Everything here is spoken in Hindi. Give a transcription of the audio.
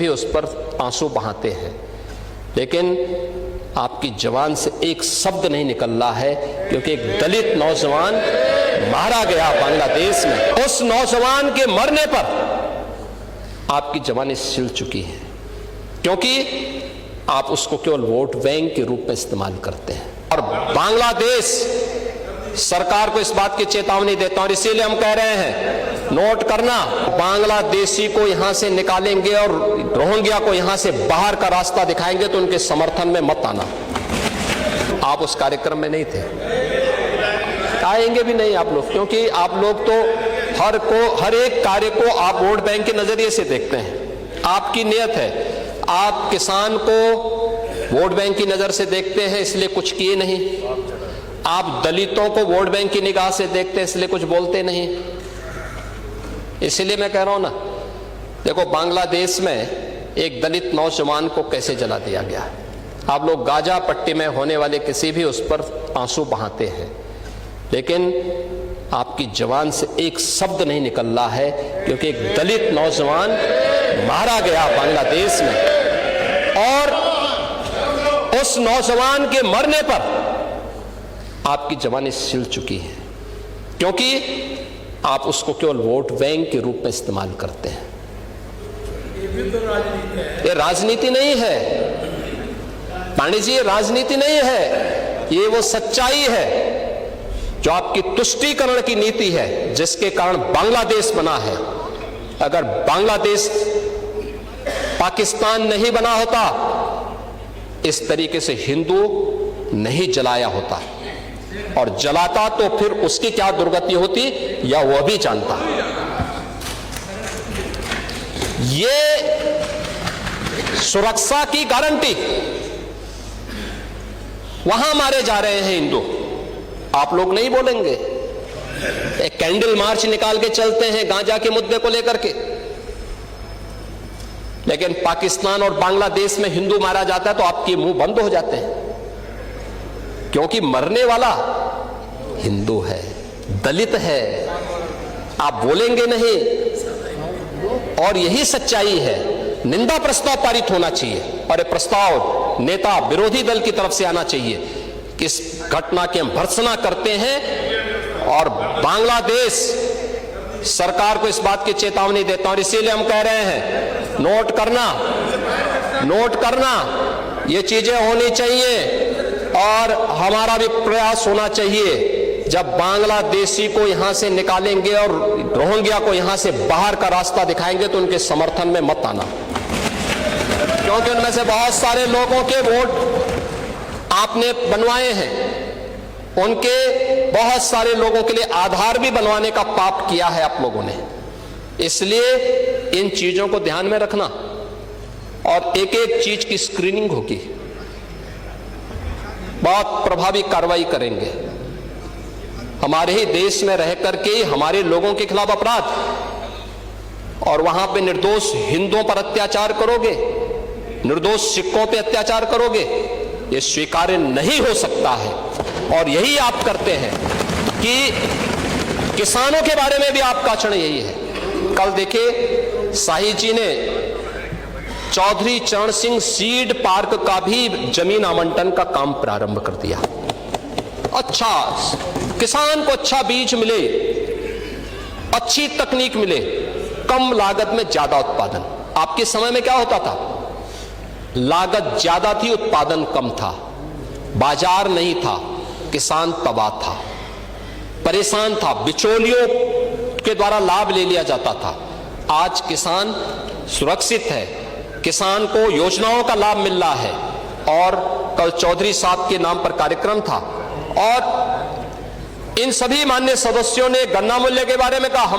भी उस पर आंसू बहाते हैं, लेकिन आपकी जबान से एक शब्द नहीं निकल रहा है, क्योंकि एक दलित नौजवान मारा गया बांग्लादेश में। उस नौजवान के मरने पर आपकी जबानें सिल चुकी हैं, क्योंकि आप उसको केवल वोट बैंक के रूप में इस्तेमाल करते हैं। और बांग्लादेश सरकार को इस बात की चेतावनी देता हूं, इसीलिए हम कह रहे हैं नोट करना, बांग्लादेशी को यहां से निकालेंगे और रोहिंग्या को यहां से बाहर का रास्ता दिखाएंगे तो उनके समर्थन में मत आना। आप उस कार्यक्रम में नहीं थे, आएंगे भी नहीं आप लोग, क्योंकि आप लोग तो हर एक कार्य को आप वोट बैंक के नजरिए से देखते हैं। आपकी नियत है, आप किसान को वोट बैंक की नजर से देखते हैं इसलिए कुछ किए नहीं, आप दलितों को वोट बैंक की निगाह से देखते हैं इसलिए कुछ बोलते नहीं। इसलिए मैं कह रहा हूं ना, देखो बांग्लादेश में एक दलित नौजवान को कैसे जला दिया गया। आप लोग गाजा पट्टी में होने वाले किसी भी उस पर आंसू बहाते हैं, लेकिन आपकी जबान से एक शब्द नहीं निकल रहा है, क्योंकि एक दलित नौजवान मारा गया बांग्लादेश में। और उस नौजवान के मरने पर आपकी जबानें सिल चुकी हैं, क्योंकि आप उसको केवल वोट बैंक के रूप में इस्तेमाल करते हैं। ये राजनीति नहीं है पांडे जी, ये राजनीति नहीं है, ये वो सच्चाई है जो आपकी तुष्टीकरण की नीति है, जिसके कारण बांग्लादेश बना है। अगर बांग्लादेश पाकिस्तान नहीं बना होता, इस तरीके से हिंदू नहीं जलाया होता, और जलाता तो फिर उसकी क्या दुर्गति होती या वह भी जानता। ये सुरक्षा की गारंटी, वहां मारे जा रहे हैं हिंदू, आप लोग नहीं बोलेंगे। एक कैंडल मार्च निकाल के चलते हैं गांजा के मुद्दे को लेकर के, लेकिन पाकिस्तान और बांग्लादेश में हिंदू मारा जाता है तो आपके मुंह बंद हो जाते हैं, क्योंकि मरने वाला हिंदू है, दलित है, आप बोलेंगे नहीं। और यही सच्चाई है। निंदा प्रस्ताव पारित होना चाहिए, और यह प्रस्ताव नेता विरोधी दल की तरफ से आना चाहिए कि इस घटना की हम भर्त्सना करते हैं, और बांग्लादेश सरकार को इस बात की चेतावनी देता हूं, इसीलिए हम कह रहे हैं नोट करना, ये चीजें होनी चाहिए। और हमारा भी प्रयास होना चाहिए, जब बांग्लादेशी को यहां से निकालेंगे और रोहिंग्या को यहां से बाहर का रास्ता दिखाएंगे तो उनके समर्थन में मत आना, क्योंकि उनमें से बहुत सारे लोगों के वोट आपने बनवाए हैं, उनके बहुत सारे लोगों के लिए आधार भी बनवाने का पाप किया है आप लोगों ने। इसलिए इन चीजों को ध्यान में रखना, और एक एक चीज की स्क्रीनिंग होगी, बहुत प्रभावी कार्रवाई करेंगे। हमारे ही देश में रह करके हमारे लोगों के खिलाफ अपराध, और वहां पे निर्दोष हिंदुओं पर अत्याचार करोगे, निर्दोष सिखों पे अत्याचार करोगे, ये स्वीकार्य नहीं हो सकता है। और यही आप करते हैं कि किसानों के बारे में भी आपका आचरण यही है। कल देखिए शाही जी ने चौधरी चरण सिंह सीड पार्क का भी जमीन आवंटन का काम प्रारंभ कर दिया। अच्छा, किसान को अच्छा बीज मिले, अच्छी तकनीक मिले, कम लागत में ज्यादा उत्पादन। आपके समय में क्या होता था? लागत ज्यादा थी, उत्पादन कम था, बाजार नहीं था, किसान तबाह था, परेशान था, बिचौलियों के द्वारा लाभ ले लिया जाता था। आज किसान सुरक्षित है, किसान को योजनाओं का लाभ मिल रहा है। और कल चौधरी साहब के नाम पर कार्यक्रम था, और इन सभी माननीय सदस्यों ने गन्ना मूल्य के बारे में कहा।